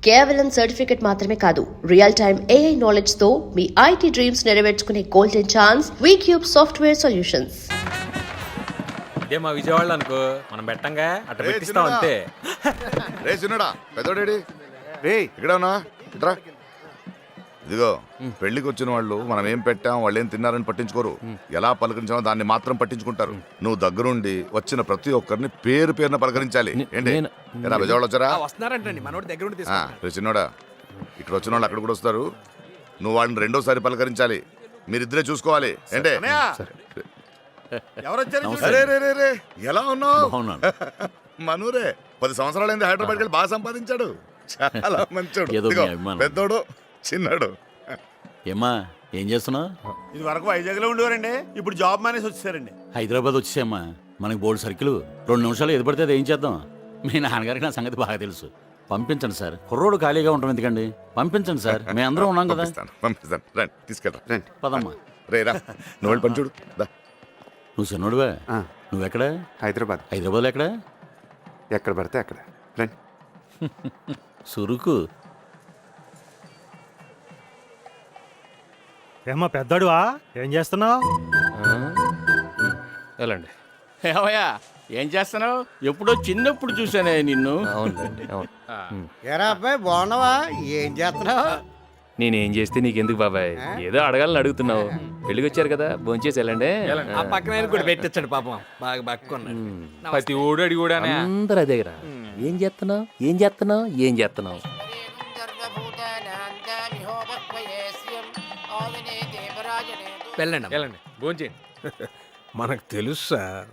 కేవలం సర్టిఫికెట్ మాత్రమే కాదు, రియల్ టైమ్ AI నాలెడ్జ్ తో మీ IT డ్రీమ్స్ నెరవేర్చుకునే golden chance Vcube software solutions. ఇదే మా విజయవాడలో అనుకో, మనం పెట్టంగా అట్ట పెట్టిస్తాం అంతే. రే చిన్నడా పెద్దోడేడి రే ఇక్కడ ఉన్నా ఇట్రా. ఇదిగో పెళ్లికి వచ్చిన వాళ్ళు మనం ఏం పెట్టాం, వాళ్ళు ఏం తిన్నారని పట్టించుకోరు, ఎలా పలకరించామో దాన్ని మాత్రం పట్టించుకుంటారు. నువ్వు దగ్గరుండి వచ్చిన ప్రతి ఒక్కరిని పేరు పేరున పలకరించాలి. ఏంటి ఎలా విజయవాడ వచ్చారా? వస్తున్నారంటండి మనోడి దగ్గర ఉండి రే చిన్నోడా, ఇక్కడ వచ్చిన వాళ్ళు అక్కడ కూడా వస్తారు. నువ్వు వాళ్ళని రెండోసారి పలకరించాలి. మీరిద్దరే చూసుకోవాలి. ఏంటే ఎలా ఉన్నావు? మనూరే 10 సంవత్సరాలైంది హైదరాబాద్కి వెళ్ళి బాగా సంపాదించాడు. చాలా మంచోడు, పెద్దోడు చిన్నాడు. ఏమ్మా ఏం చేస్తున్నావు? ఇది వరకు వైజాగ్ లో ఉండేవారండి, ఇప్పుడు జాబ్ మానేసి వచ్చేసారండి. హైదరాబాద్ వచ్చేసామ్మా, మనకి బోల్డ్ సర్కిల్. 2 నిమిషాలు ఎది పడితే అది ఏం చేద్దాం. మీ నాన్నగారికి నా సంగతి బాగా తెలుసు. పంపించండి సార్, కుర్రోడు ఖాళీగా ఉంటాం ఎందుకండి, పంపించండి సార్, మేము అందరం ఉన్నాం కదా. పంపిస్తాను రండి, తీసుకెళ్ళరా రండి. పదమ్మా. రేరా నువ్వు పని చూడు. నువ్వు చిన్నోడువా? నువ్వెక్కడ? హైదరాబాద్. హైదరాబాద్లో ఎక్కడ? ఎక్కడ పడితే అక్కడ రండి. సురుకు. ఏమ్మా పెద్దోడువా, ఏం చేస్తున్నావు? వెళ్ళండి. ఏవయ్యా ఏం చేస్తున్నావు? ఎప్పుడో చిన్నప్పుడు చూసానే నిన్ను. అవునండి, అవును. ఏరా అబ్బాయి బాగున్నావా? ఏం చేస్తున్నావు? నేనేం చేస్తే నీకెందుకు బాబాయ్, ఏదో అడగాలని అడుగుతున్నావు. పెళ్ళికి వచ్చారు కదా, భోంచేసి వెళ్ళండి. ఆ పక్కన ఆయన కూడా పెట్టించాడు పాపం, బాగా బక్కున్నాడు. ప్రతి ఓడు అడిగి కూడా అందరు అదే కదా. ఏం చేస్తున్నావు, ఏం చేస్తున్నావు, ఏం చేస్తున్నావు? వెళ్ళండి వెళ్ళండి, భోంచేయండి. మనకు తెలుసు సార్,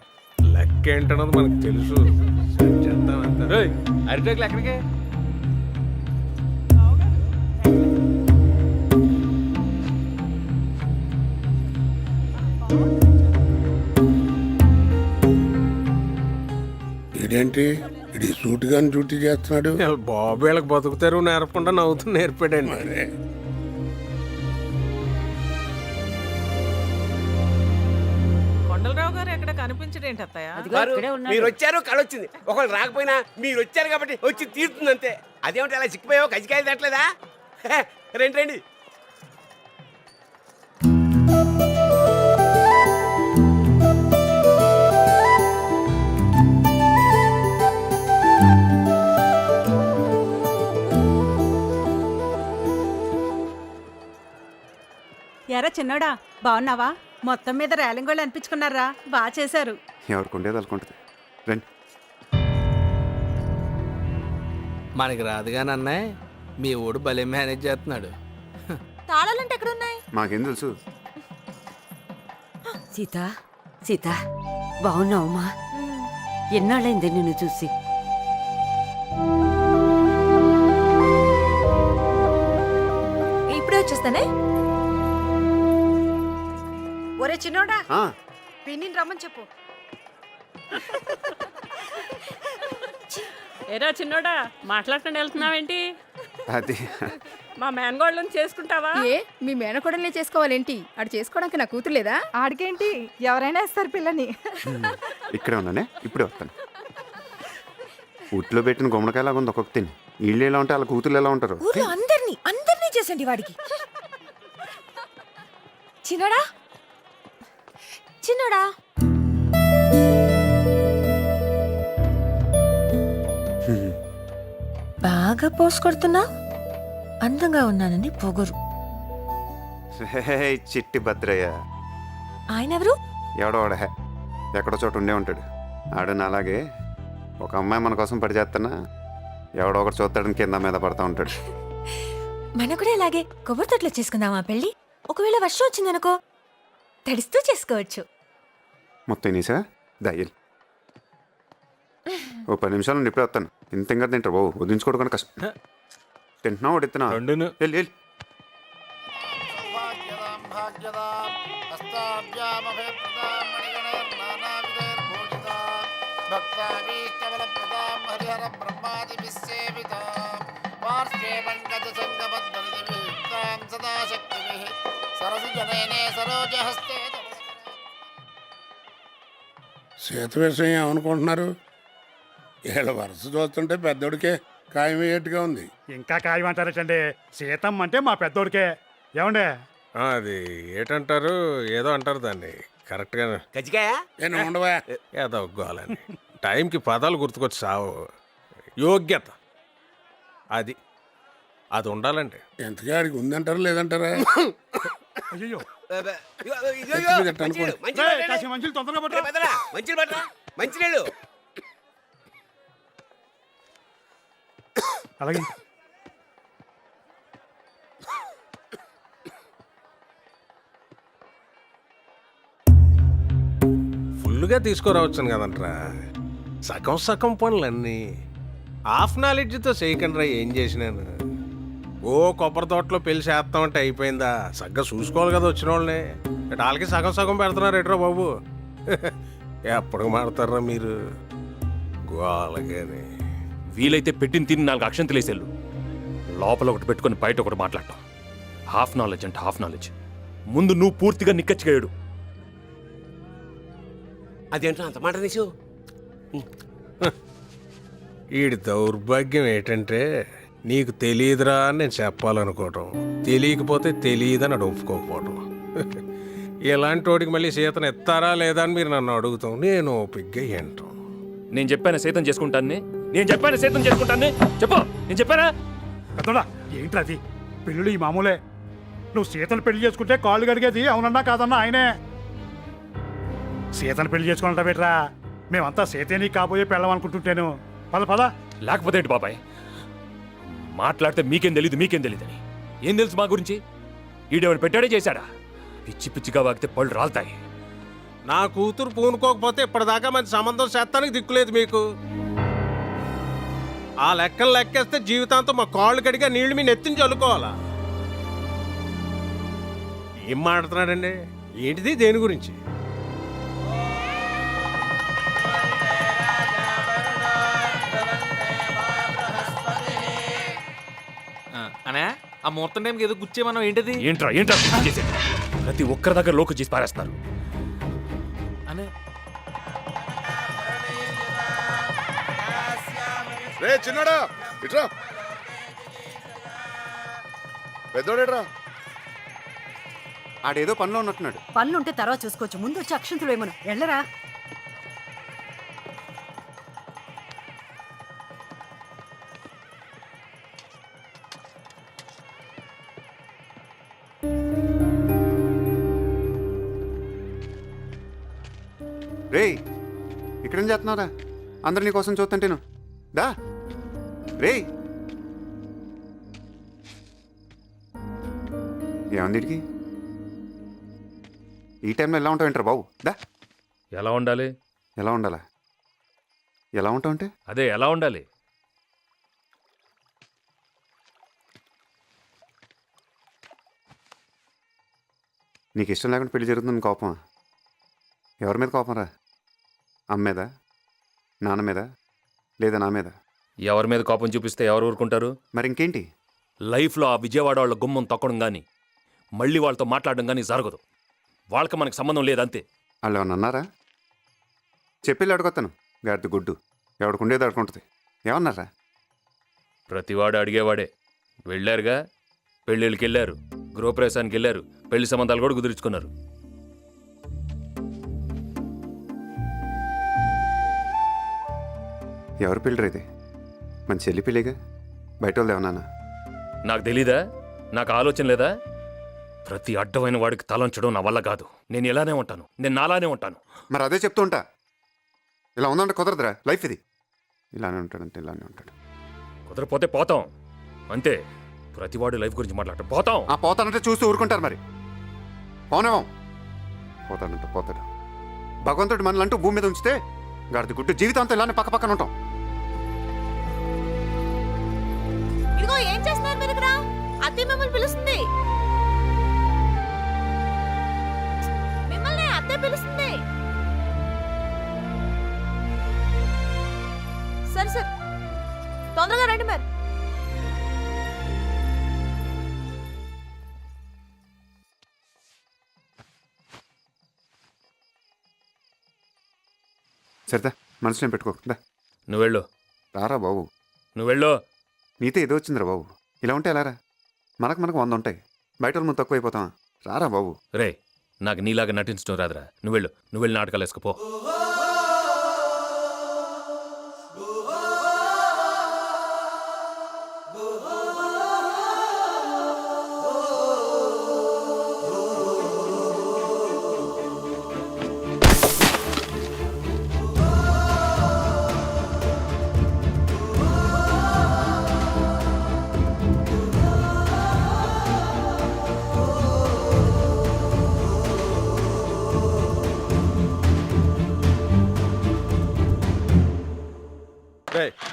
లెక్క ఏంటన్నది మనకు తెలుసు. అరిటోకులు ఎక్కడికి? ఇదేంటి ఇది సూట్ గాని డ్యూటీ చేస్తున్నాడు? బాబు వీళ్ళకి బతుకుతారు నేర్పకుండా నవ్వుతూ నేర్పాడండి. కొండలరావు గారు ఎక్కడ కనిపించడేంటి అత్తయ్య? మీరు వచ్చారు కళొచ్చింది, ఒకళ్ళు రాకపోయినా మీరు వచ్చారు కాబట్టి వచ్చి తీరుతుంది అంతే. అదేమిటి అలా చిక్కిపోయావు, కజికాయలు తట్టలేదా? రండి రండి. ఎరా చిన్నోడా, బాగున్నావా? మొత్తం మీద రేలింగ్ వాళ్ళు అనిపించుకున్నారా? బాగా చేశారు. ఎవరికి ఉండేది అనుకుంటుంది. రండి. మనకి రాదుగాని అన్నయ్య, మీ ఊడు భలే మేనేజ్ చేస్తున్నాడు. తాళాలంటే ఎక్కడున్నాయి? మాకేం తెలుసు. సీత, సీత బాగున్నావమ్మా? ఎన్నాళ్ళైంది నిన్ను చూసి. ఇప్పుడే వచ్చేస్తానే. ఒరే చిన్నోడా, పిన్నిని రమ్మని చెప్పు. ఏరా చిన్నోడా, మాట్లాడకుండా వెళ్తున్నావేంటి? అది మా మేనగోళ్ళని చేసుకుంటావా? ఏ మీ మేనకోడల్ని చేసుకోవాలేంటి? ఆడు చేసుకోవడానికి నా కూతురు లేదా? ఆడికేంటి, ఎవరైనా ఇస్తారు పిల్లని. ఇక్కడే ఉన్నానే, ఇప్పుడే వస్తాను. ఊట్లో పెట్టిన గుమ్మడికాయలాగా ఉంది ఒక్కొక్క తిని. వీళ్ళు ఎలా ఉంటే వాళ్ళ కూతురు ఎలా ఉంటారు? అందరినీ చేసండి వాడికి. చిన్నోడా, చిన్నోడా, బాగా పోసుకొడుతున్నా. అందంగా ఉన్నానని పొగరు. చిట్టి భద్రయ్య. ఆయన ఎవరు? ఎవడోడ ఎక్కడో చోట ఉండే ఉంటాడు. ఆడు అలాగే ఒక అమ్మాయి మన కోసం పడి చేస్తున్నా ఎవడో ఒకటి చూస్తాడని కింద మీద పడతా ఉంటాడు. మన కూడా ఇలాగే కొబ్బరి తొట్లో చేసుకుందామా పెళ్ళి? ఒకవేళ వర్షం వచ్చిందనుకో, తడిస్తూ చేసుకోవచ్చు. మొత్తం నీసా దయ్యలు. ఓ 10 నిమిషాలు నుండి ఇప్పుడే వస్తాను. ఇంత ఇంకా తింటారు బాబు, వదిలించుకోవడం కష్టం. తింటున్నావు వడిస్తున్నా వెళ్ళి వెళ్ళి. సీత విషయం ఏమనుకుంటున్నారు? వీళ్ళ వరుస చూస్తుంటే పెద్దోడికే ఖాయమయ్యేట్టుగా ఉంది. ఇంకా ఖాయమంటారటండి. సీతమ్మ అంటే మా పెద్దోడికే. ఏమండే? అది ఏటంటారు, ఏదో అంటారు దాన్ని కరెక్ట్గా. కజ్జికాయ నేను ఉండవా? ఏదో గోలని టైంకి పదాలు గుర్తుకొచ్చి సావు. యోగ్యత అది అది ఉండాలండి. ఎంతగా అడిగి ఉందంటారా లేదంటారా? అయ్యో మంచిలు తొందరగా పట్టరా. మంచి బట్రా మంచినీళ్ళు. అలాగే. ఫుల్గా తీసుకురావచ్చును కదంట్రా. సగం సగం పనులన్నీ హాఫ్ నాలెడ్జ్తో చేయకండి. ఏం చేసినాను ఓ కొబ్బరి తోటలో పెళ్లి చేస్తామంటే అయిపోయిందా? సగ్గా చూసుకోవాలి కదా వచ్చిన వాళ్ళని. వాళ్ళకి సగం సగం పెడుతున్నారు ఎట్రా బాబు. ఎప్పటికి మాడతారా మీరు గోలగాని. వీలైతే పెట్టిన తిని 4 అక్షంతలు వేసేళ్ళు. లోపల ఒకటి పెట్టుకొని బయట ఒకటి మాట్లాడటం. హాఫ్ నాలెడ్జ్ అంటే హాఫ్ నాలెడ్జ్. ముందు నువ్వు పూర్తిగా నిక్కచ్చిగా ఏడు. అదేంటో అంత మాట నీసు. వీడి దౌర్భాగ్యం ఏంటంటే నీకు తెలియదురా అని నేను చెప్పాలనుకోవటం, తెలియకపోతే తెలియదని అడు ఒప్పుకోకపోవటం. ఇలాంటి వాడికి మళ్ళీ సీతను ఎత్తారా లేదా అని మీరు నన్ను అడుగుతాం, నేను ఓపిగ్గా ఏంటాం. నేను చెప్పాను సైతం చేసుకుంటాను. నేను చెప్పాను సైతం చేసుకుంటాను. చెప్పు, నేను చెప్పానా? పెద్దోడా ఏంట్రా అది? పెళ్ళిళ్ళు ఈ మామూలే. నువ్వు సీతను పెళ్లి చేసుకుంటే కాళ్ళు కడిగేది అవునన్నా కాదన్నా ఆయనే. సీతను పెళ్లి చేసుకున్నట్ట బెట్రా. మేమంతా సీతని కాబోయే పెళ్ళం అనుకుంటుంటేను. పద పద. లేకపోతే ఏంటి బాబాయ్? మాట్లాడితే మీకేం తెలీదని. ఏం తెలుసు మా గురించి? ఈడేమని పెట్టాడే చేశాడా? పిచ్చి పిచ్చిగా వాగితే పళ్ళు రాలుతాయి. నా కూతురు పూనుకోకపోతే ఇప్పటిదాకా మంచి సంబంధం చేస్తానికి దిక్కులేదు మీకు. ఆ లెక్కలు లెక్కేస్తే జీవితాంతం మా కాళ్ళు కడిగా నీళ్లు మీ నెత్తిని చల్లుకోవాలా? ఏం మాట్లాడుతున్నాడండి? ఏంటిది? దేని గురించి? అనే ఆ ముహూర్తం టైంకి ఏదో గుచ్చేమన్నావు. ఏంటిది? ఏంట్రా చేసేది? ప్రతి ఒక్కరి దగ్గర లోకు చేసి పారేస్తారు. అనే రే చిన్నడా ఇట్రా. పెద్దోడేట్రా? ఆడేదో పనిలో ఉన్నట్టున్నాడు. పనులుంటే తర్వాత చూసుకోవచ్చు. ముందు వచ్చి అక్షంతులు ఏమన్నా వెళ్ళరా. రేయ్ ఇక్కడేం చేస్తున్నారా? అందరు నీ కోసం చూస్తుంటేను. దా రేయ్. ఏమంది వీడికి? ఈ టైంలో ఎలా ఉంటావు ఏంట్రా బాబు? దా. ఎలా ఉండాలి? ఎలా ఉండాలా? ఎలా ఉంటావు అంటే అదే ఎలా ఉండాలి? నీకు ఇష్టం లేకుండా పెళ్లి జరుగుతుంది కోపమా? ఎవరి మీద కోపం రా? అమ్మ మీద, నాన్న మీద, లేదా నా మీద? ఎవరి మీద కోపం చూపిస్తే ఎవరు ఊరుకుంటారు? మరి ఇంకేంటి? లైఫ్లో ఆ విజయవాడ వాళ్ళ గుమ్మం తొక్కడం కానీ మళ్ళీ వాళ్ళతో మాట్లాడడం కానీ జరగదు. వాళ్ళకి మనకు సంబంధం లేదంతే. వాళ్ళు ఏమన్నా అన్నారా? చెప్పి అడుగుతాను. గాడిద గుడ్డు ఎవడికి ఉండేది అడుకుంటుంది. ఏమన్నారా? ప్రతివాడు అడిగేవాడే. వెళ్ళారుగా, పెళ్ళిళ్ళకి వెళ్ళారు, గృహప్రవేశానికి వెళ్ళారు, పెళ్లి సంబంధాలు కూడా కుదుర్చుకున్నారు. ఎవరు పెళ్ళి ఇది? మన చెల్లి పెళ్ళిగా. బయట వాళ్ళు ఏమన్నా? నాకు తెలీదా? నాకు ఆలోచన లేదా? ప్రతి అడ్డమైన వాడికి తలంచడం నా వల్ల కాదు. నేను ఇలానే ఉంటాను, నేను నాలానే ఉంటాను. మరి అదే చెప్తూ ఉంటా. ఇలా ఉందంటే కుదరదురా. లైఫ్ ఇది. ఇలానే ఉంటాడంటే ఇలానే ఉంటాడు. కుదరపోతే పోతాం అంతే. ప్రతివాడు లైఫ్ గురించి మాట్లాడటం పోతాం. ఆ పోతానంటే చూస్తూ ఊరుకుంటారు. మరి పోనేమో. పోతాడంటే పోతాడు. భగవంతుడు మనలంటూ భూమి మీద ఉంచితే గాడిద గుడ్డు జీవితాంతం ఇలానే పక్క పక్కన ఉంటాం. ఇదిగో ఏం చేస్తున్నారు మీరు ఇక్కడ? అత్తయ్య మిమ్మల్ని పిలుస్తుంది. మిమ్మల్ని అత్తయ్య పిలుస్తుంది. సరే సరే తొందరగా రండి మరి. సరేదా మనసులో పెట్టుకోకుండా నువ్వు వెళ్ళు. రారా బాబు. నువ్వు వెళ్ళు. నీతో ఏదో వచ్చిందిరా బాబు. ఇలా ఉంటే ఎలా రా? మనకు 100 ఉంటాయి. బయట వాళ్ళు తక్కువ అయిపోతావా? రారా బాబు. రే నాకు నీలాగా నటించడం రాదురా. నువ్వు వెళ్ళి నాటకాలు వేసుకుపో.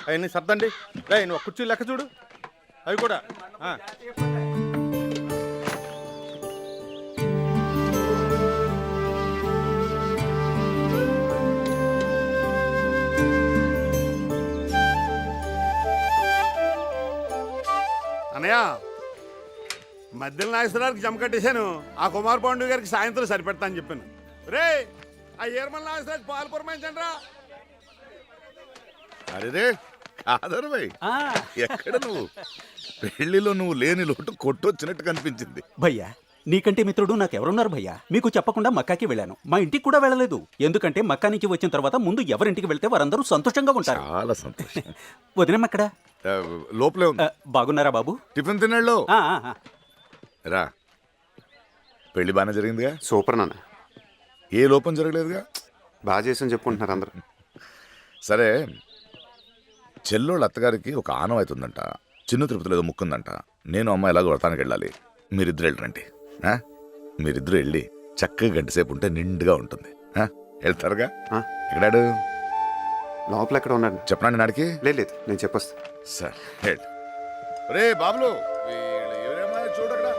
అవన్నీ సర్దండి. రే నువ్వు కుర్చీ లెక్క చూడు, అవి కూడా. అన్నయ్య, మధ్యలో నాగేశ్వరరావుకి జమ కట్టేశాను. ఆ కుమార్ పాండు గారికి సాయంత్రం సరిపెడతా అని చెప్పాను. రే ఆ ఏర్మల్ నాగేశ్వరరావు పాలు పురమాయించండి రా. అరే ఆదరవై ఎక్కడ నువ్వు? పెళ్లిలో నువ్వు లేని లోటు కొట్టొచ్చినట్టు కనిపించింది. భయ్యా నీకంటే మిత్రుడు నాకెవరున్నారు భయ్యా? మీకు చెప్పకుండా మక్కాకి వెళ్ళాను. మా ఇంటికి కూడా వెళ్ళలేదు. ఎందుకంటే మక్కా నుంచి వచ్చిన తర్వాత ముందు ఎవరింటికి వెళ్తే వారందరూ సంతోషంగా ఉంటారు. చాలా సంతోషం. వదినమ్మక్కడ లోపలే ఉంది. బాగున్నారా బాబు? టిఫిన్ తిన్నాళ్ళు రా. పెళ్లి బాగానే జరిగిందిగా? సూపర్ నాన్న. ఏ లోపం జరగలేదుగా? బాగా చేసాను చెప్పుకుంటున్నారు అందరూ. సరే, చెల్లోళ్ళ అత్తగారికి ఒక ఆనం అవుతుందంట. చిన్న తిరుపతిలో ఏదో ముక్కుందంట. నేను అమ్మాయి ఎలాగో వ్రతానికి వెళ్ళాలి. మీరిద్దరు వెళ్ళరండి. మీరిద్దరు వెళ్ళి చక్కగా గంట సేపు ఉంటే నిండుగా ఉంటుంది. వెళ్తారుగా? ఎక్కడాడు? లోపల ఎక్కడ ఉన్నాడు చెప్పనండి. నాడికి లేదు, నేను చెప్పొస్తా. సరే రే బాబులు చూడరా.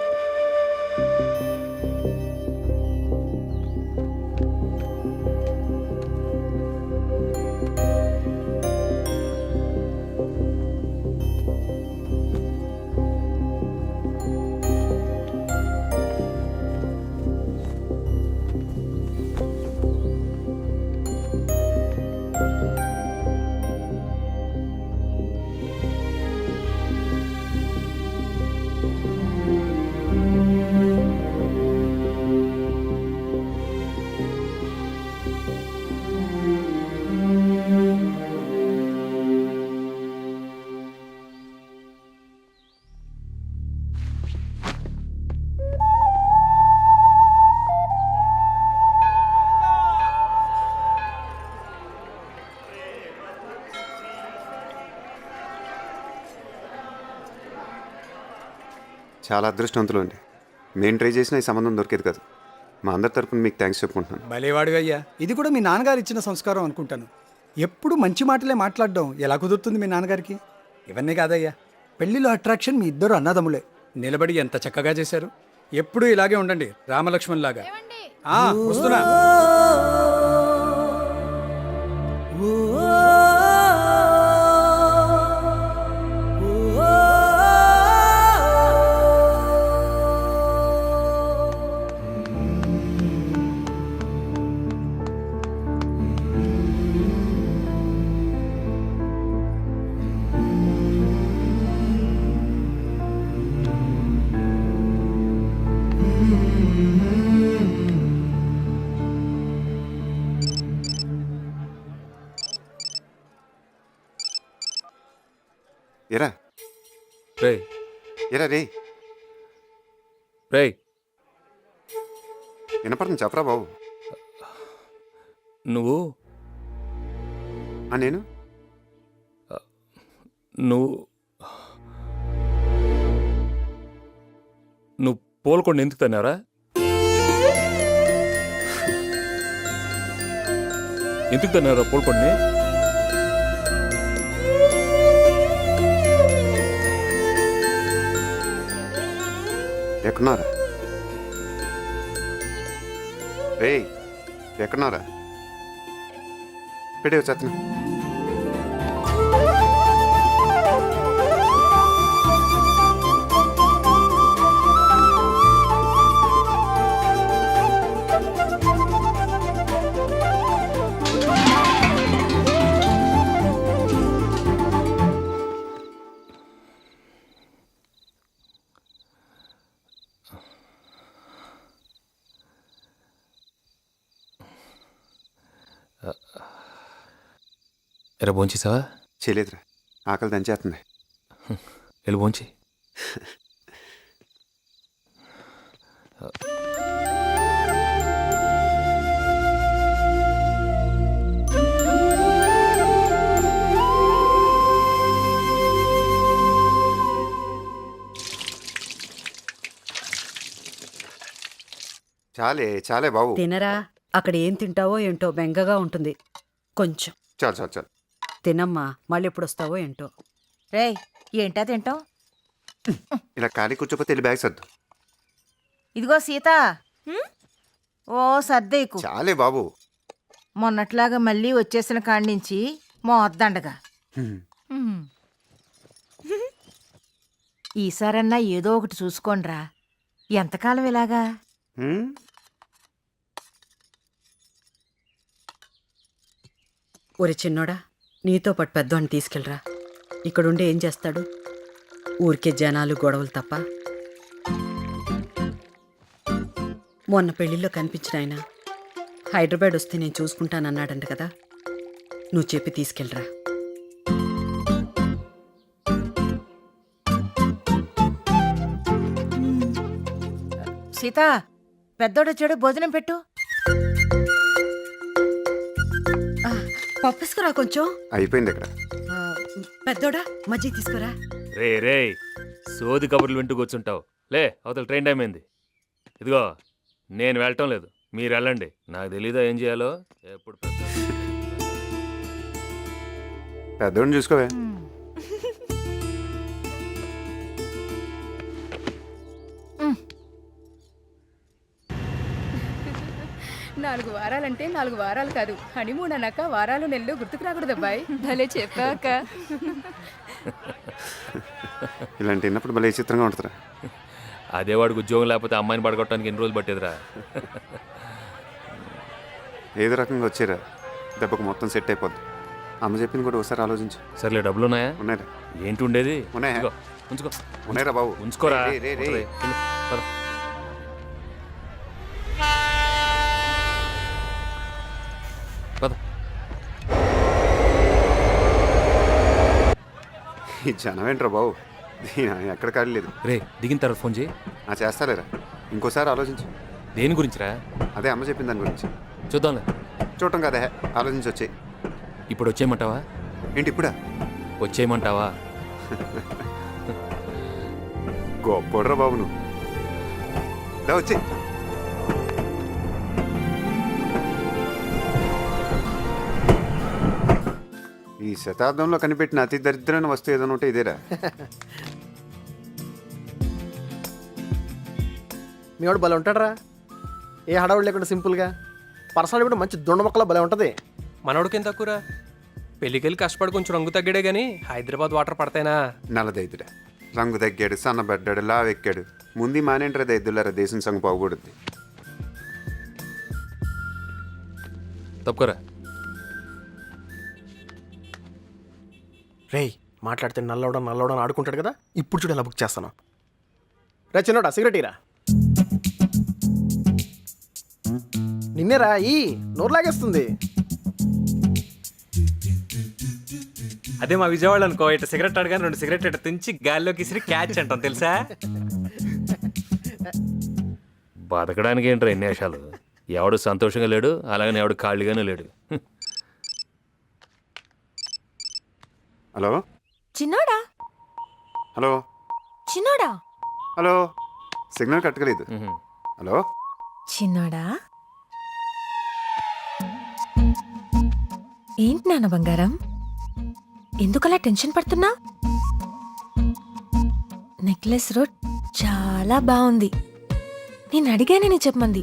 చాలా అదృష్టవంతులు అండి. నేను ట్రై చేసిన ఈ సంబంధం దొరికేది కాదు. మా అందరి తరపున మీకు థ్యాంక్స్ చెప్పుకుంటున్నాను. భలేవాడు అయ్యా. ఇది కూడా మీ నాన్నగారు ఇచ్చిన సంస్కారం అనుకుంటాను. ఎప్పుడు మంచి మాటలే మాట్లాడడం ఎలా కుదురుతుంది మీ నాన్నగారికి? ఇవన్నీ కాదయ్యా, పెళ్లిలో అట్రాక్షన్ మీ ఇద్దరు అన్నదమ్ములే. నిలబడి ఎంత చక్కగా చేశారు. ఎప్పుడు ఇలాగే ఉండండి, రామలక్ష్మణ్ లాగా. వస్తున్నా. ఎరా రే ఎరా రే రే వినపడుతుంది చెప్పరా బాబు. నువ్వు నేను నువ్వు పోల్కొండ ఎందుకు తన్నారా? ఎందుకు తన్నారా పోల్కొండని? ఎక్కడున్నారా రే? ఎక్కడున్నారా? పెడే వచ్చేస్తున్నా. ఎరా భోంచేసావా? చేయలేదురా, ఆకలి దంచేస్తుంది. వెళ్ళి భోంచి. చాలే బాబు. తినరా, అక్కడ ఏం తింటావో ఏంటో బెంగగా ఉంటుంది. కొంచెం చాలు. తినమ్మా, మళ్ళీ ఎప్పుడు వస్తావో ఏంటో. రేయ్, ఏంటా తింటాం? ఇలా ఖాళీ కూర్చోపోతే వెళ్ళి బ్యాగ్ సర్దు. ఇదిగో సీత, ఓ సర్దేకు. చాలే బాబు. మొన్నట్లాగా మళ్ళీ వచ్చేసిన కాడి నుంచి మోద్దండగా. ఈసారన్నా ఏదో ఒకటి చూసుకోండ్రా. ఎంతకాలం ఇలాగా? ఒరి చిన్నోడా, నీతో పాటు పెద్దవాడిని తీసుకెళ్ళరా. ఇక్కడుండి ఏం చేస్తాడు? ఊరికే జనాలు గొడవలు తప్ప. మొన్న పెళ్లిలో కనిపించిన ఆయన హైదరాబాద్ వస్తే నేను చూసుకుంటానన్నాడంట కదా, నువ్వు చెప్పి తీసుకెళ్ళరా. సీత, పెద్దోడొచ్చాడు, భోజనం పెట్టు. పప్పుసుకురా కొంచెం. అయిపోయింది ఇక్కడ. ఆ, పెద్దోడా మజ్జిగ తీసుకురా. రే సోది కబుర్లు వింటూ కూర్చుంటావు. లే, అవతల ట్రైన్ టైం అయింది. ఇదిగో, నేను వెళ్ళటం లేదు, మీరు వెళ్ళండి. నాకు తెలీదా ఏం చేయాలో. ఎప్పుడు పెద్దోడిని చూసుకోవే. నాలుగు వారాలంటే 4 వారాలు కాదు, హనీమూన్ అన్నాక వారాలు నెలలు గుర్తుకు రాకూడదు అబ్బాయి. భలే చెప్పాక. ఇలాంటి విన్నప్పుడు భలే చిత్రంగా ఉంటుందిరా. అదే వాడికి ఉద్యోగం లేకపోతే అమ్మాయిని పడగొట్టడానికి ఎన్ని రోజులు పట్టేదిరా? ఏదో రకంగా వచ్చేరా, దెబ్బకు మొత్తం సెట్ అయిపోద్ది. అమ్మ చెప్పింది కూడా ఒకసారి ఆలోచించు. సర్లే, డబ్బులు ఉన్నాయా? ఉన్నాయిరా. ఏంటి ఉండేది? ఉన్నాయా? ఇదిగో, ఉంచుకో. ఉన్నాయిరా బాబు. ఉంచుకోరా. రే. వెళ్ళు, పద. పద. ఈ జనం ఏంట్రా బాబు, ఎక్కడ ఖాళీ లేదు. రే, దిగిన తర్వాత ఫోన్ చేయి. చేస్తాలేరా, ఇంకోసారి ఆలోచించు. దేని గురించిరా? అదే అమ్మ చెప్పిన దాని గురించి. చూద్దాంలే. చూడటం కదా, ఆలోచించి వచ్చాయి. ఇప్పుడు వచ్చేయమంటావా? ఏంటి ఇప్పుడా? వచ్చేయమంటావా? గొప్పడ్రా బాబు నువ్వు. వచ్చే. ఈ శతాబ్దంలో కనిపెట్టిన అతి దరిద్రమైన వస్తువు ఏదైనా ఉంటే ఇదేరా. మీ వాడు భలే ఉంటాడరా, ఏ హడావుడు లేకుండా సింపుల్గా. పర్సనల్ కూడా మంచి దుండ మొక్కలా భలే ఉంటుంది. మనోడికి ఎంత తక్కువరా? పెళ్ళికెళ్ళి కష్టపడి కొంచెం రంగు తగ్గాడే గానీ హైదరాబాద్ వాటర్ పడతాయినా? నల్లదైదురా, రంగు తగ్గాడు, సన్నబడ్డాడు, లావెక్కాడు. ముందు మానేంట్రా దైదులారా, దేశం సంగ పోకూడదు. తప్పుకోరా. రేయ్, మాట్లాడితే నల్లవడం ఆడుకుంటాడు కదా, ఇప్పుడు చూడు ఎలా బుక్ చేస్తాను. రే చిన్నోడా, సిగరెట్ ఇరా. నిన్నేరా ఈ నోరు లాగేస్తుంది. అదే మా విజయవాడ అనుకో, ఇట్లా సిగరెట్ అడగానే 2 సిగరెట్ ఇట్లా తుంచి గాల్లోకి ఇసిరి క్యాచ్ అంటాం తెలుసా? బతకడానికి ఏంట్రా ఎన్ని వేషాలు? ఎవడు సంతోషంగా లేడు, అలాగని ఎవడు ఖాళీగానే లేడు. హలో చిన్నోడా, హలో చిన్నోడా, హలో. సిగ్నల్ కట్టగలేదు. హలో చిన్నోడా. ఏంటి నాన్న బంగారం, ఎందుకలా టెన్షన్ పడుతున్నా? నెక్లెస్ రోడ్ చాలా బాగుంది. నేను అడిగానని చెప్పమంది,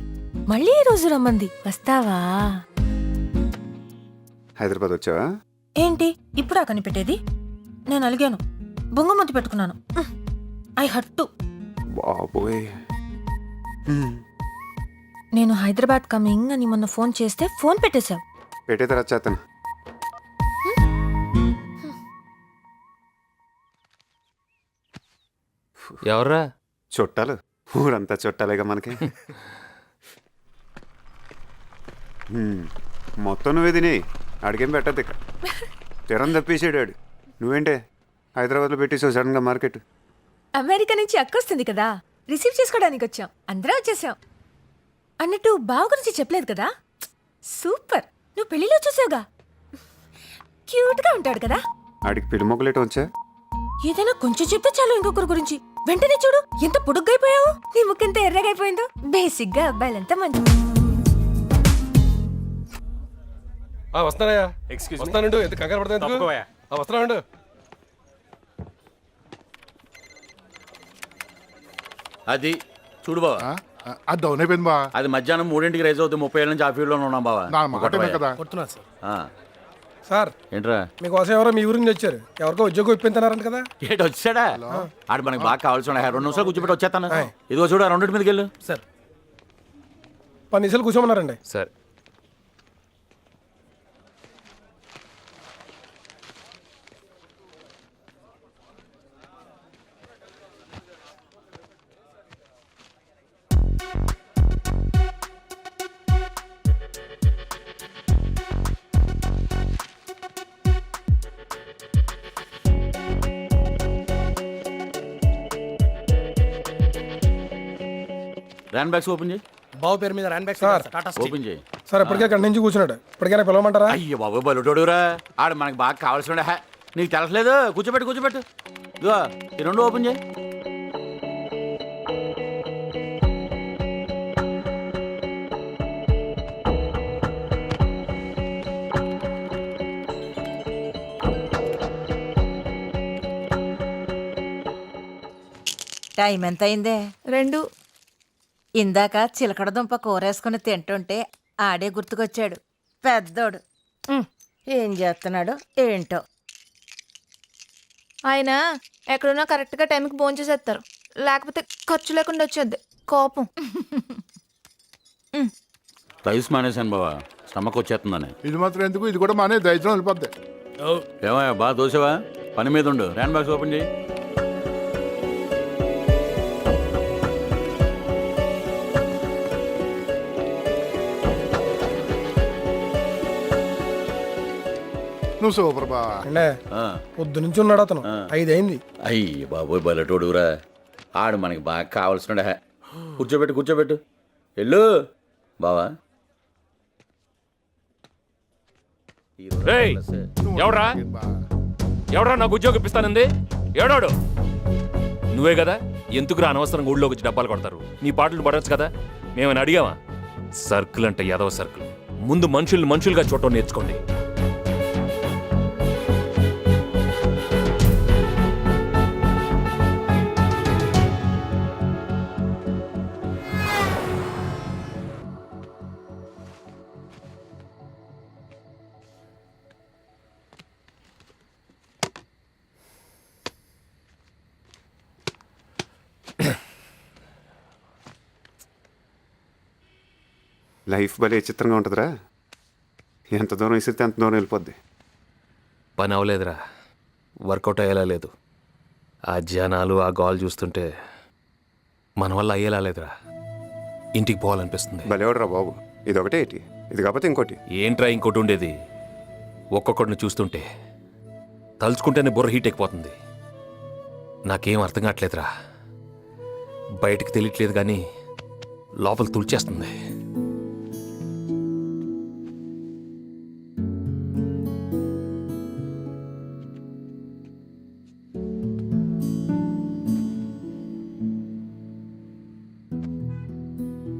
మళ్ళీ ఈ రోజు రమ్మంది. వస్తావా? హైదరాబాద్ వచ్చావా? ఏంటి ఇప్పుడా కనిపెట్టేది? నేను అలిగాను, బొంగమతి పెట్టుకున్నాను. I hurt to. బాబోయ్. నేను హైదరాబాద్ కమింగ్ అని మొన్న ఫోన్ చేస్తే ఫోన్ పెట్టేశావు. పెట్టే తర్వాత చేస్తాను. ఎవర్రా? చుట్టాలు, ఊరంతా చుట్టాలేగా మనకి. మొత్తం నువ్వే తిని ఆడికేం పెట్టద్దు ఇక తిరం తప్పేసాడు ఆడు. నువ్వేంటే హైదరాబాద్లో పెట్టేసావు సడన్గా మార్కెట్. అమెరికా నుంచి అక్క వస్తుంది కదా, రిసీవ్ చేసుకోవడానికి వచ్చాం. అందరం వచ్చేసాం. అన్నట్టు బావ గురించి చెప్పలేదు కదా. సూపర్, నువ్వు పెళ్లిలో చూసావుగా, క్యూట్గా ఉంటాడు కదా. ఆడికి పెళ్లి మొక్కలేట వచ్చా. ఏదైనా కొంచెం చెప్తే చాలు ఇంకొకరి గురించి. వెంటనే చూడు ఎంత పొడుగ్గైపోయావు, నీ ముక్కెంత ఎర్రగైపోయిందో. బేసిక్ గా అబ్బాయిలంతా మంచి. వస్తానయ్యా. ఎక్స్క్యూజ్ వస్తానండు. ఎంత కంగారు పడతా వస్తానండు. అది చూడు బావా, అది డౌన్ అయిపోయింది బా. అది మధ్యాహ్నం 3ంటికి రైజ్ అవుతుంది. 30 ఏళ్ళ నుంచి ఆ ఫీల్డ్లో ఉన్నాం బావా. కదా కొడుతున్నా సార్. ఆ, సార్ ఏంట్రా మీకోసం ఎవరో మీ ఊరికి వచ్చారు. ఎవరికో ఉద్యోగం ఇప్పించారంట కదా. ఏంటి వచ్చాడా? ఆడు మనకి బాగా కావాల్సి 2 నిమిషాలు కూర్చోబెట్టి వచ్చేస్తాను. ఇదిగో చూడ 2 మీదకి వెళ్ళు. సార్ 10 నిమిషాలు కూర్చోమన్నారండి. సరే. ర్యాన్ బ్యాగ్స్ ఓపెన్ చేయి. బావ పేరు మీద ర్యాన్ bag sir. Tata Steel. Open చేయి. సార్ ఇప్పటికే గంట నుంచి కూర్చున్నాడు. ఇప్పటికైనా పిలవమంటారా? అయ్యో బాబు బలుటోడురా. ఆడు మనకి బాగా కావాల్సి నీకు తెలసలేదు. కూర్చోబెట్టు. ఇదిగో ఈ 2 ఓపెన్ చేయి. టైం ఎంత అయిందే? 2. ఇందాక చిలకడ దుంప కూరేసుకుని తింటుంటే ఆడే గుర్తుకొచ్చాడు. పెద్దోడు ఏం చేస్తున్నాడో ఏంటో. ఆయన ఎక్కడున్నా కరెక్ట్గా టైంకి భోంచేసేస్తారు, లేకపోతే ఖర్చు లేకుండా వచ్చేద్ది కోపం. రైస్ మానేశాను బావా, స్టమక్ వచ్చేస్తుందని. ఇది మాత్రం ఎందుకు, ఇది కూడా మానే దైత్యం వెళ్ళిపోద్ది. ఏమయ్యా బాగా దోసేవా? పని మీద ఉండు. ర్యాన్ బ్యాగ్స్ ఓపెన్ చేయి. నువ్వు సూపర్ బా. అంటే పొద్దు నుంచి ఉన్నాడు అతను. 5 అయింది. అయ్యి బాబోయ్ బలటోడురా. ఆడు మనకి బాగా కావాల్సిన కూర్చోబెట్టు. వెళ్ళు బావా. రేయ్, ఎవడ్రా నాకు ఉద్యోగం ఇప్పిస్తానంది? ఎవడాడు? నువ్వే కదా. ఎందుకురా అనవసరంగా ఊళ్ళోకి వచ్చి డబ్బాలు కొడతారు? నీ పాటలు పడవచ్చు కదా. మేమైనా అడిగామా? సర్కిల్ అంటే యాదవ సర్కిల్. ముందు మనుషులుగా చూడటం నేర్చుకోండి. లైఫ్ భలే చిత్రంగా ఉంటుందిరా. ఎంత దూరం ఇసిరితే అంత దూరం వెళ్ళిపోద్ది. పని అవ్వలేదురా. వర్కౌట్ అయ్యేలా లేదు. ఆ జనాలు ఆ గోల్ చూస్తుంటే మన వల్ల అయ్యేలా లేదురా. ఇంటికి పోవాలనిపిస్తుంది. భలేవాడురా బాబు. ఇది ఒకటే ఏంటి, ఇది కాకపోతే ఇంకోటి. ఏంట్రా ఇంకోటి ఉండేది? ఒక్కొక్కడిని చూస్తుంటే తలుచుకుంటేనే బుర్ర హీట్ ఎక్కిపోతుంది. నాకేం అర్థం కావట్లేదురా. బయటకు తెలియట్లేదు కానీ లోపల తుడిచేస్తుంది.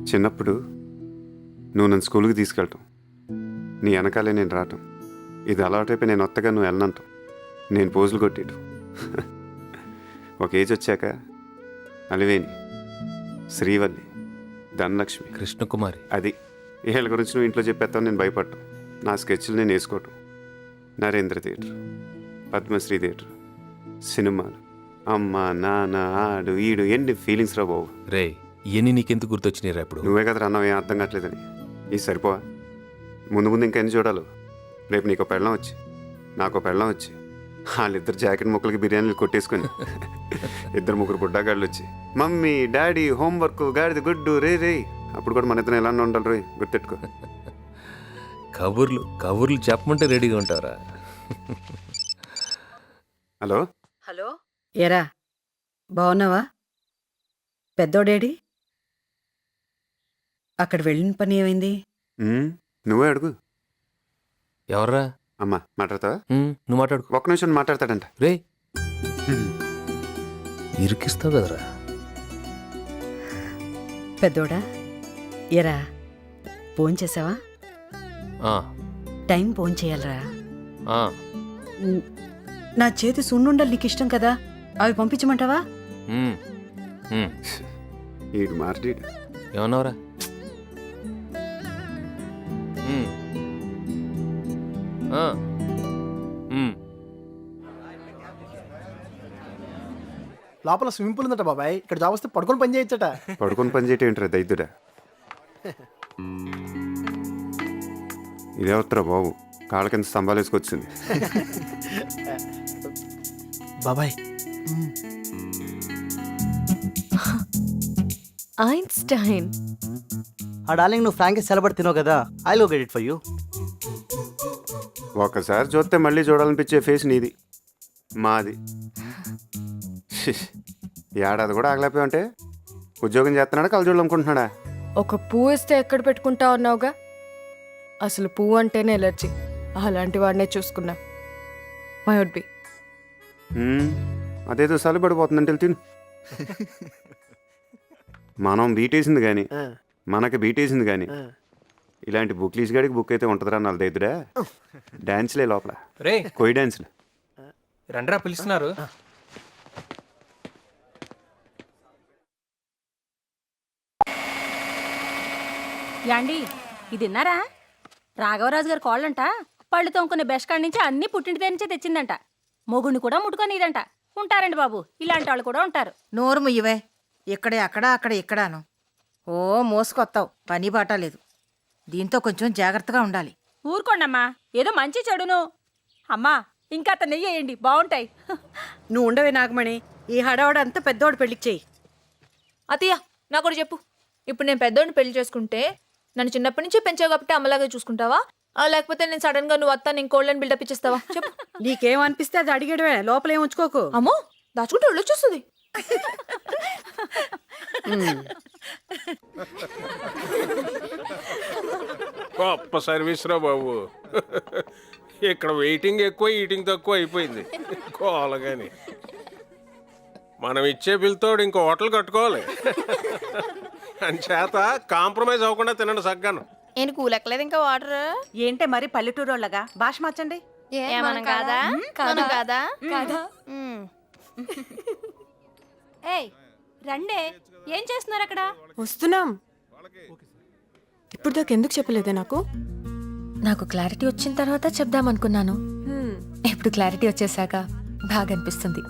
చిన్నప్పుడు నువ్వు నన్ను స్కూల్కి తీసుకెళ్ళటం, నీ వెనకాలే నేను రావటం, ఇది అలవాటైపోయి నేను వత్తగా నువ్వు వెళ్ళనంటాం, నేను పోజులు కొట్టేయటం. ఒక ఏజ్ వచ్చాక అలివేని, శ్రీవల్లి, ధనలక్ష్మి, కృష్ణకుమారి, అది వీళ్ళ గురించి నువ్వు ఇంట్లో చెప్పేస్తావు. నేను భయపడటం, నా స్కెచ్లు నేను వేసుకోవటం, నరేంద్ర థియేటర్, పద్మశ్రీ థియేటర్, సినిమాలు, అమ్మ నాన్న ఆడు ఈడు, ఎన్ని ఫీలింగ్స్ రా బాబు. రే ఇవన్నీ నీకెందుకు గుర్తొచ్చినాయిరా? ఇప్పుడు నువ్వే కదా అన్నావు ఏం అర్థం కావట్లేదని. ఇది సరిపోవా? ముందు ముందు ఇంకా ఎన్ని చూడాలి? రేపు నీకు పెళ్ళం వచ్చి నాకు పెళ్ళం వచ్చి వాళ్ళిద్దరు జాకెట్ ముక్కలకి బిర్యానీలు కొట్టేసుకొని 2-3 బుడ్డాగాళ్ళు వచ్చి మమ్మీ డాడీ హోంవర్క్ గాడిది గుడ్డు రే రే, అప్పుడు కూడా మన ఇద్దరు ఎలా ఉండాలి రే, గుర్తెట్టుకో. కబుర్లు కబుర్లు చెప్పమంటే రెడీగా ఉంటారా? హలో హలో ఏరా బాగున్నావా? పెద్దోడేడి? అక్కడ వెళ్ళిన పని ఏమైంది? నువ్వే అడుగు. ఎవర్రా? అమ్మా మాట్లాడతావా? నువ్వు మాట్లాడుకో. ఒక్క నిమిషం మాట్లాడతాడంట. రే ఇరికిస్తావు కదరా. పెద్దోడా ఏరా భోంచేసావా? ఆ, టైం భోంచేయాలరా. ఆ. నా చేతి సున్నుండలు నీకు ఇష్టం కదా, అవి పంపించమంటావా? ఉమ్, ఉమ్. ఈడు మార్టీడు. ఏమన్నావురా? ఉమ్. ఆ. ఉమ్. లోపల స్విమ్మింగ్ పూల్ ఉందట బాబాయ్, ఇక్కడ జాబ్ వస్తే పడుకొని పని చేయొచ్చట. పడుకొని పని చేయటం ఏంట్రా దైద్యుడా? ఇదే వస్తారా బాబు, కాళ్ళ కింద స్తంభాలు వేసుకొచ్చింది. బాబాయ్ ఐన్స్టైన్. ఆ డార్లింగ్ నువ్వు ఫ్రాంక్ సెలబడి తినవు కదా, ఐ లో గెట్ ఇట్ ఫర్ యూ. ఒకసారి చూస్తే మళ్ళీ చూడాలనిపించే ఫేస్ నీది, మాది. ఏడాది కూడా ఆగలేకపోయావంటే ఉద్యోగం చేస్తున్నాడా కలజోళ్ళు అమ్ముకుంటున్నాడా? ఒక పువ్వు ఇస్తే ఎక్కడ పెట్టుకుంటా ఉన్నావుగా, అసలు పువ్వు అంటేనే ఎలర్జీ. అలాంటి వాడినే చూసుకున్నా. మై వుడ్ బి. అదేదో సలిపడిపోతుందంటే తిను. మనం బీటేసింది కానీ, మనకి బీటేసింది కానీ, ఇలాంటి బుక్లీస్ గాడికి బుక్ అయితే ఉంటుందిరా నాలుగు దైతుడా. డాన్స్లే లోపల, రే కోయి డాన్స్లు. రండ్రా పిలుస్తున్నారు. యాండి ఇది విన్నారా? రాఘవరాజు గారి కోళ్ళంట పళ్ళు తోముకునే బెస్ట్ నుంచి అన్ని పుట్టింటి దగ్గర నుంచే తెచ్చిందంట. మొగుడిని కూడా ముట్టుకొనిదంట. ఉంటారండి బాబు, ఇలాంటి వాళ్ళు కూడా ఉంటారు. నోరు ముయ్యవే, ఇక్కడే అక్కడ అక్కడ ఇక్కడాను. ఓ మోసుకొత్తావు, పని బాట లేదు. దీంతో కొంచెం జాగ్రత్తగా ఉండాలి. ఊరుకోండమ్మా, ఏదో మంచి చెడును. అమ్మా ఇంకా అతను నెయ్యేయండి, బాగుంటాయి. నువ్వు ఉండవే నాగమణి, ఈ హడావడంతా పెద్దోడు పెళ్లికి చెయ్యి. అతయ్య నాకు కూడా చెప్పు, ఇప్పుడు నేను పెద్దోడిని పెళ్లి చేసుకుంటే నన్ను చిన్నప్పటి నుంచి పెంచావు కాబట్టి అమ్మలాగా చూసుకుంటావా, లేకపోతే నేను సడన్ గా నువ్వు అత్త నేను కోళ్ళని బిల్డప్ ఇచ్చేస్తావా? చెప్పు. నీకేమనిపిస్తే అది అడిగడమే, లోపలేం ఉంచుకోకు. అమ్మో దాచుకుంటే ఒళ్ళు వచ్చేస్తుంది. గొప్ప సర్వీస్ రా బాబు. ఇక్కడ వెయిటింగ్ ఎక్కువ, ఈటింగ్ తక్కువ అయిపోయింది. కోలగాని మనం ఇచ్చే బిల్తోడు ఇంకో హోటల్ కట్టుకోవాలి. అని చేత కాంప్రమైజ్ అవ్వకుండా తినండి సగ్గాను. నేను కూలెక్కలేదు ఇంకా వాటర్. ఏంటే మరి పల్లెటూరు వాళ్ళగా భాష మార్చండి. ఏమనం కాదా? కాదా కాదా కాదా? ఏయ్ రండే, ఏం చేస్తున్నారు అక్కడ? వస్తున్నాం. ఇప్పుడు దాకా ఎందుకు చెప్పలేదే నాకు? నాకు క్లారిటీ వచ్చిన తర్వాత చెప్దామనుకున్నాను. ఇప్పుడు క్లారిటీ వచ్చేసాక బాగా అనిపిస్తుంది.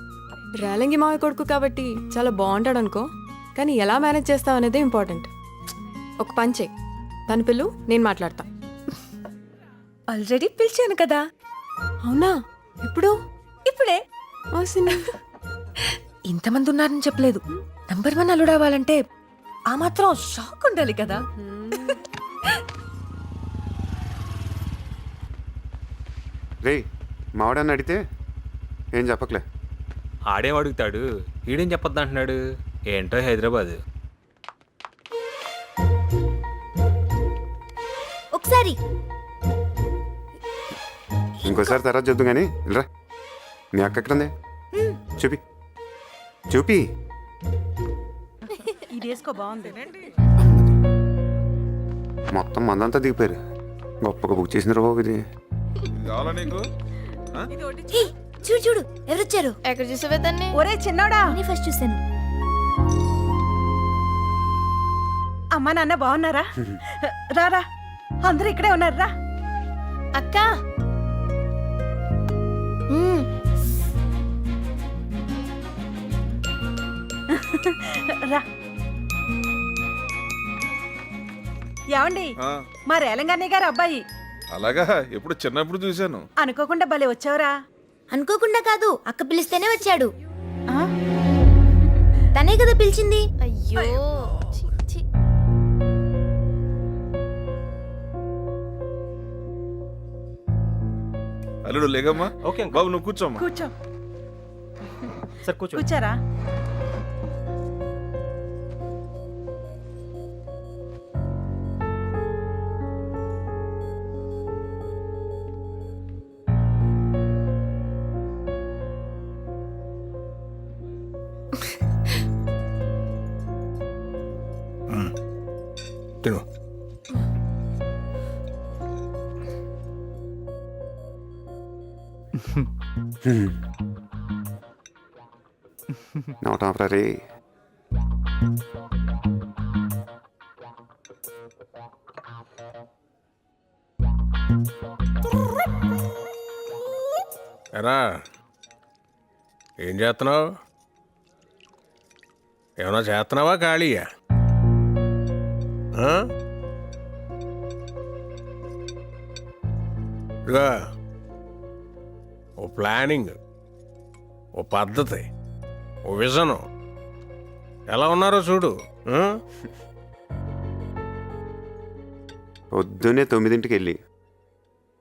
రేలంగి మావి కొడుకు కాబట్టి చాలా బాగుంటాడు అనుకో, కానీ ఎలా మేనేజ్ చేస్తావు అనేది ఇంపార్టెంట్. ఒక పని చేయి, తన పిల్లు, నేను మాట్లాడతా. ఆల్రెడీ పిలిచాను కదా. అవునా? ఎప్పుడు? ఇప్పుడే. ఇంతమంది ఉన్నారని చెప్పలేదు. నంబర్ 1 అల్లుడు అవ్వాలంటే ఆ మాత్రం షాక్ ఉండాలి కదా. రే మావాడని అడిగితే ఏం చెప్పకలే. ఆడేం అడుగుతాడు, ఈడేం చెప్పొద్దు అంటున్నాడు. ఏంటో హైదరాబాద్. ఒకసారి ఇంకోసారి తర్వాత చెప్దు కానీ రా. మీ అక్క ఎక్కడుంది? చూపి చూపి. ఇది వేసుకో, బాగుంది. మొత్తం మందంతా దిగిపోయారు. గొప్పగా బుక్ చేసిన బాబు ఇది. కావాలా నీకు? చూడు చూడు ఎవరొచ్చారు. ఎక్కడ చూసావే దాన్ని? ఒరే చిన్నోడా, ఫస్ట్ చూసాను. అమ్మా నాన్న బాగున్నారా? రారా, అందరూ ఇక్కడే ఉన్నారు. రా అక్క. రా. ఏమండి, మా రేలంగన్నయ్య గారు అబ్బాయి. అలాగా, ఎప్పుడు చిన్నప్పుడు చూశాను. అనుకోకుండా భలే వచ్చావురా. అనుకోకుండా కాదు, అక్క పిలిస్తేనే వచ్చాడు. తనే కదా పిలిచింది. అయ్యో అల్లుడు లేగమ్మా. Okay uncle. బాబు నువ్వు కూర్చోమ్మా. కూర్చో సార్ కూర్చో. కూర్చారా తిను. నోటాపరా రే. ఎరా ఏం చేస్తున్నావు? ఏమన్నా చేస్తున్నావా ఖాళీయా? ఆ? ఇదిగో ఓ ప్లానింగ్, ఓ పద్ధతి, ఓ విజను ఎలా ఉన్నారో చూడు. ఆ? పొద్దున్నే 9ంటికి వెళ్ళి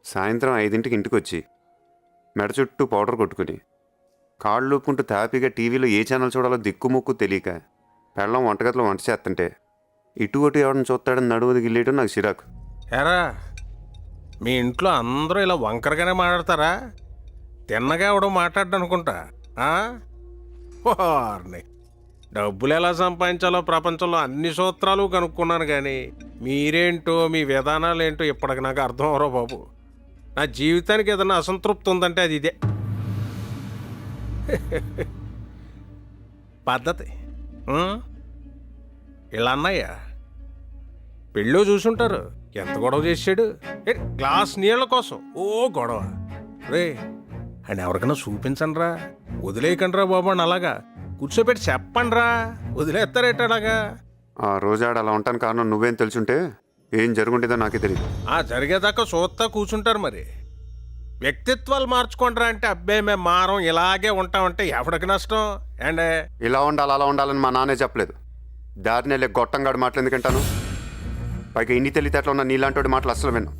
సాయంత్రం 5ంటికి ఇంటికి వచ్చి మెడ చుట్టూ పౌడర్ కొట్టుకుని కాళ్ళు ఊపుకుంటూ తాపీగా టీవీలో ఏ ఛానల్ చూడాలో దిక్కుముక్కు తెలియక పెళ్ళం వంటగదిలో వంట చేస్తుంటే ఇటు అటు ఎవరిని చూస్తాడని నడువుది గిల్లేయడం నాకు చిరాకు. ఎరా మీ ఇంట్లో అందరూ ఇలా వంకరగానే మాట్లాడతారా? తిన్నగా ఎవడో మాట్లాడ్డా అనుకుంటా. వారిని డబ్బులు ఎలా సంపాదించాలో ప్రపంచంలో అన్ని సూత్రాలు కనుక్కున్నాను, కానీ మీరేంటో మీ విధానాలు ఏంటో ఇప్పటికి నాకు అర్థం అవరో బాబు. నా జీవితానికి ఏదైనా అసంతృప్తి ఉందంటే అది ఇదే. పద్ధతి ఇలా అన్నయ్య పెళ్ళో చూసుంటారు, ఎంత గొడవ చేసాడు. గ్లాస్ నీళ్ళ కోసం ఓ గొడవ. రే అని ఎవరికైనా చూపించండి రా, వదిలేయకండి రా బాబు అని అలాగా కూర్చోబెట్టి చెప్పండి రా, వదిలేస్తారేట అలాగా. ఆ రోజు ఆడ అలా ఉంటాను కారణం నువ్వేం తెలుసుంటే ఏం జరుగుండేదో నాకే తెలియదు. జరిగేదాకా చూస్తా కూర్చుంటారు. మరి వ్యక్తిత్వాలు మార్చుకుంటారా అంటే అబ్బాయి మేము మారం ఇలాగే ఉంటామంటే ఎవడికి నష్టం అండే? ఇలా ఉండాలి అలా ఉండాలని మా నాన్నే చెప్పలేదు. దారిని వెళ్ళే గొట్టంగాడు మాటలు ఎందుకంటాను? పైగా ఇన్ని తెలివితేటలు ఉన్న నీలాంటి మాటలు అస్సలు విన్ను.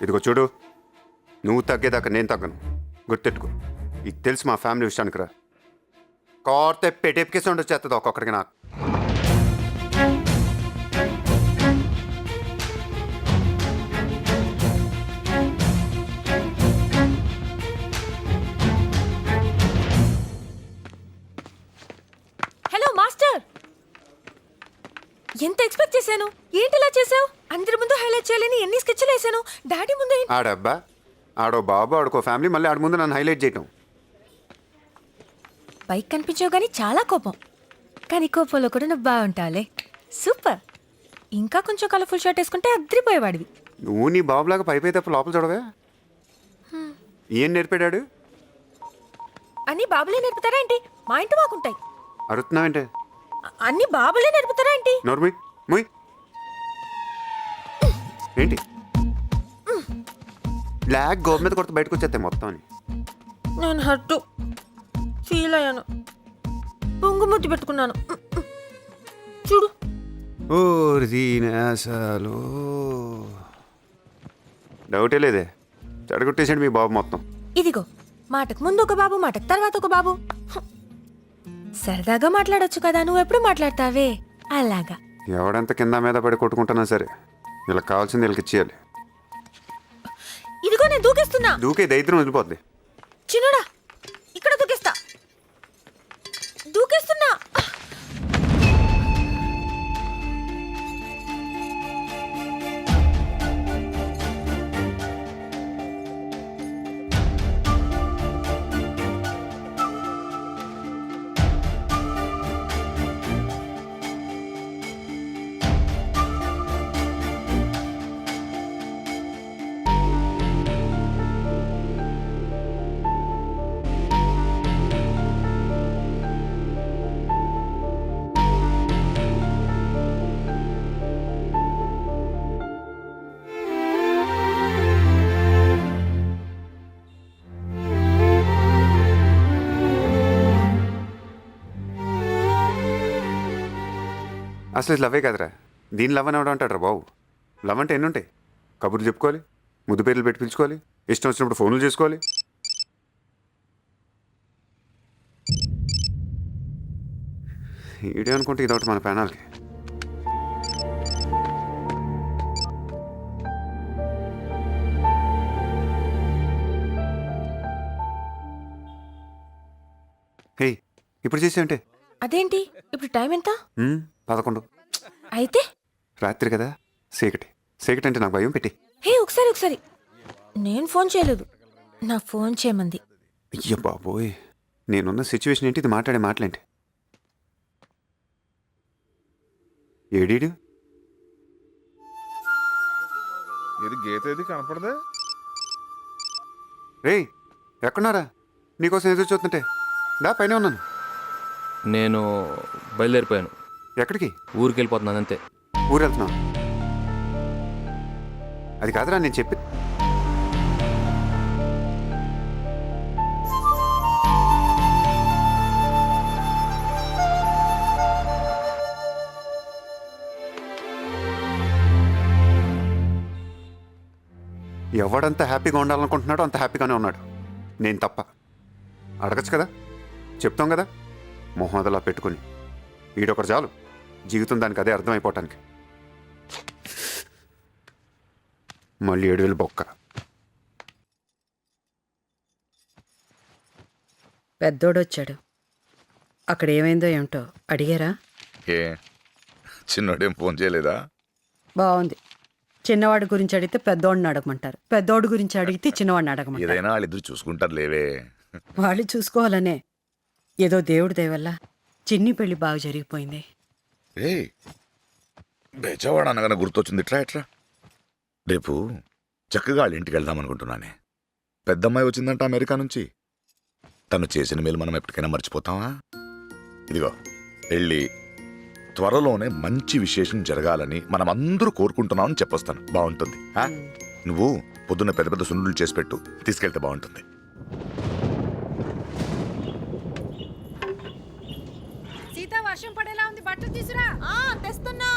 ఇదిగో చూడు, నువ్వు తగ్గేదాకా నేను తగ్గను, గుర్తెట్టుకో. ఇది తెలుసు మా ఫ్యామిలీ విషయానికి రా. కోర్తే పెట్టేపికేసి ఉండొచ్చేస్తుంది ఒక్కొక్కడికి నాకు. హలో మాస్టర్, ఎంత ఎక్స్పెక్ట్ చేశాను? ఏంటి ఇలా చేసావు? అందరి ముందు హైలైట్ చేయాలని ఎన్ని స్కెచ్లు వేసాను. డాడీ ముందు ఆడబ్బా ఆడో బాబు ఆడుకో ఫ్యామిలీ, మళ్ళీ ఆడి ముందు నన్ను హైలైట్ చేయటం. పైకి కనిపించావు కానీ చాలా కోపం, కానీ కోపంలో కూడా నువ్వు బాగుంటావులే. సూపర్. ఇంకా కొంచెం కలర్ఫుల్ షర్ట్ వేసుకుంటే అద్రిపోయేవాడివి. నువ్వు నీ బాబులాగా పైపై తప్ప లోపల చూడవే. ఏం నేర్పాడాడు? అన్ని బాబులే నేర్పుతారా ఏంటి? మా ఇంటి మాకుంటాయి. అరుతున్నావేంటే? అన్ని బాబులే నేర్పుతారా ఏంటి? నోర్మి ముయ్. ఏంటి బ్లాక్ గోబు మీద కొడితే బయటకు వచ్చేస్తాయి మొత్తం అని. నేను హర్టు ఫీల్ అయ్యాను, పొంగు ముద్దు పెట్టుకున్నాను. చూడు. ఓసాలు డౌటే లేదే, చెడగొట్టేసాడు మీ బాబు మొత్తం. ఇదిగో మాటకు ముందు ఒక బాబు, మాటకు తర్వాత ఒక బాబు. సరదాగా మాట్లాడొచ్చు కదా, నువ్వు ఎప్పుడు మాట్లాడతావే అలాగా. ఎవడంత కింద మీద పడి కొట్టుకుంటున్నా సరే వీళ్ళకి కావాల్సింది వీళ్ళకి ఇచ్చేయాలి. ఇదిగో నేను దూకేస్తున్నా. దూకే దైత్రం వదిలిపోద్ది. చిన్నడా ఇక్కడ దూకేస్తా, దూకేస్తున్నా. అసలు ఇది లవ్వే కదరా, దీని లవ్ అని ఎవడం అంటాడు రా బాబు. లవ్ అంటే ఎన్ని ఉంటాయి? కబుర్లు చెప్పుకోవాలి, ముద్దు పేర్లు పెట్టి పిలుచుకోవాలి, ఇష్టం వచ్చినప్పుడు ఫోన్లు చేసుకోవాలి. ఈడే అనుకుంటే ఇదొకటి మన ప్యానాల్కి. హే, ఇప్పుడు చేసావంటే అదేంటి ఇప్పుడు టైం ఎంత 11. అయితే రాత్రి కదా, చీకటి. చీకటి అంటే నాకు భయం. పెట్టి. హే ఒకసారి నేను ఫోన్ చేయలేదు, నా ఫోన్ చేయమంది. అయ్య బాబోయ్, నేనున్న సిచ్యువేషన్ ఏంటి, ఇది మాట్లాడే మాటలేంటి? ఏడీడు ఇది గీత ఏది కనపడదా? రే, ఎక్కడున్నారా? నీకోసం ఎదురు చూస్తుంటే దా పైన ఉన్నాను. నేను బయలుదేరిపోయాను. ఎక్కడికి? ఊరికి వెళ్ళిపోతున్నాను అంతే. ఊరు వెళ్తున్నావు? అది కాదురా నేను చెప్పి. ఎవడంత హ్యాపీగా ఉండాలనుకుంటున్నాడో అంత హ్యాపీగానే ఉన్నాడు. నేను తప్ప. అడగచ్చు కదా, చెప్తాం కదా. మొహమ్మదలా పెట్టుకుని ఈడొకటి చాలు జీవితం దానికి అదే అర్థమైపోవటానికి. మళ్ళీ 7,000 బొక్క. పెద్దోడొచ్చాడు. అక్కడ ఏమైందో ఏమిటో అడిగారా? ఏ చిన్నోడేం ఫోన్ చేయలేదా? బాగుంది. చిన్నవాడి గురించి అడిగితే పెద్దోడిని అడగమంటారు, పెద్దోడి గురించి అడిగితే చిన్నవాడిని అడగమంటారు. ఏదైనా వాళ్ళిద్దరు చూసుకుంటారు లేవే. వాళ్ళు చూసుకోవాలనే. ఏదో దేవుడి దయ వల్ల చిన్ని పెళ్లి బాగా జరిగిపోయింది. ఏ బెజవాడ అనగానే గుర్తొచ్చింది. ఇట్రా రేపు చక్కగా వాళ్ళ ఇంటికి వెళ్దాం అనుకుంటున్నానే. పెద్దమ్మాయి వచ్చిందంట అమెరికా నుంచి. తను చేసిన మేలు మనం ఎప్పటికైనా మర్చిపోతావా? ఇదిగో వెళ్ళి త్వరలోనే మంచి విశేషం జరగాలని మనం అందరూ కోరుకుంటున్నామని చెప్పొస్తాను. బాగుంటుంది. నువ్వు పొద్దున్న పెద్ద పెద్ద సున్నులు చేసి పెట్టు, తీసుకెళ్తే బాగుంటుంది. సీత వర్షం పడేలా ఉంది, బట్టలు తీసురా. తెస్తున్నా.